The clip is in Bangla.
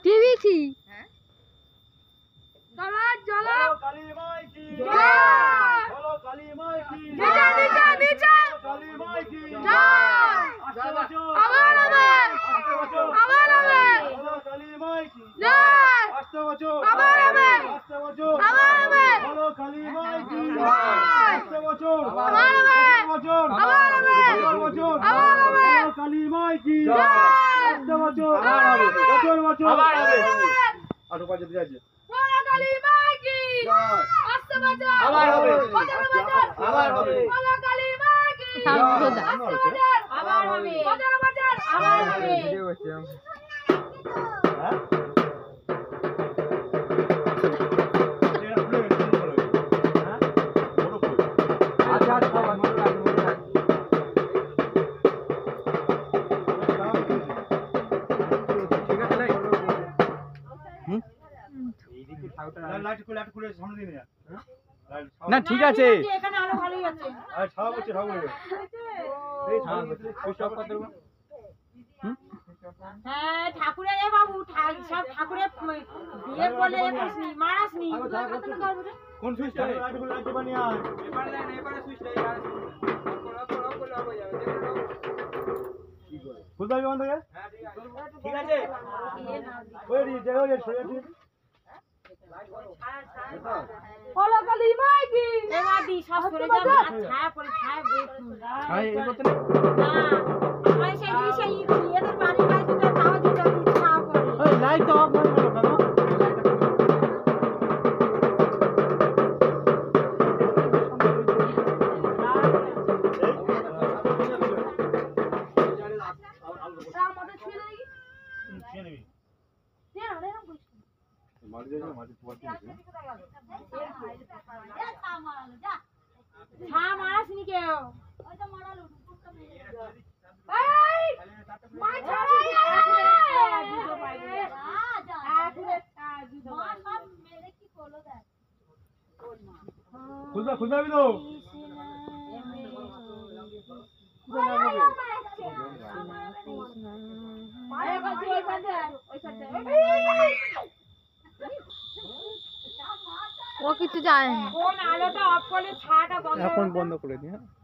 টিভি কি চলো চলো কালী মাই কি জয় বলো কালী মাই কি নিচে নিচে নিচে কালী মাই কি জয় আস্তে বচো আবার আবার আস্তে বচো আবার আবার বলো কালী মাই কি জয় আস্তে বচো আবার আবার আস্তে বচো আবার আবার বলো কালী মাই কি জয় আস্তে বচো আবার আবার বচো আবার আবার বচো আবার আবার বলো কালী মাই কি জয় আস্তে বচো আবার আবার বচো বচো আবার আবার আরো পাঁচ দিকে আছে বলো কালী মাই কি জয় আস্তে বাজাও আবার হবে বাজাও বাজাও আবার হবে বলো কালী মাই কি সামনে আস্তে বাজাও আবার হবে বাজাও বাজাও আবার হবে হ্যাঁ না ঠিক আছে এখানে আলো ভালোই আছে হ্যাঁ ঠাকুরের এ বাবু সব ঠাকুরের বিয়ে করলে করিসনি মারাসনি কোন সুইচটা খুলতে হবে থেকে ঠিক আছে বলো কালী মাই কি এবার দি সব করে যা ছায়া পড়ে ছায়া এই করতে না আমার সেই এদের বাড়ি বাড়ি তো তাও দিতে ছায়া পড়ে ওই লাইট তো অফ হয়ে গেল কেন আমাদের ছেলে দেখি নে না এরকম করিস ছায়া মারাসনি কেউ এই মা ছাড়া দুটো পাইবে খুলতে হবে তো ও কিছু জানে না কোন আলোটা অফ করলে ছায়াটা বন্ধ এখন বন্ধ করে দিই হ্যাঁ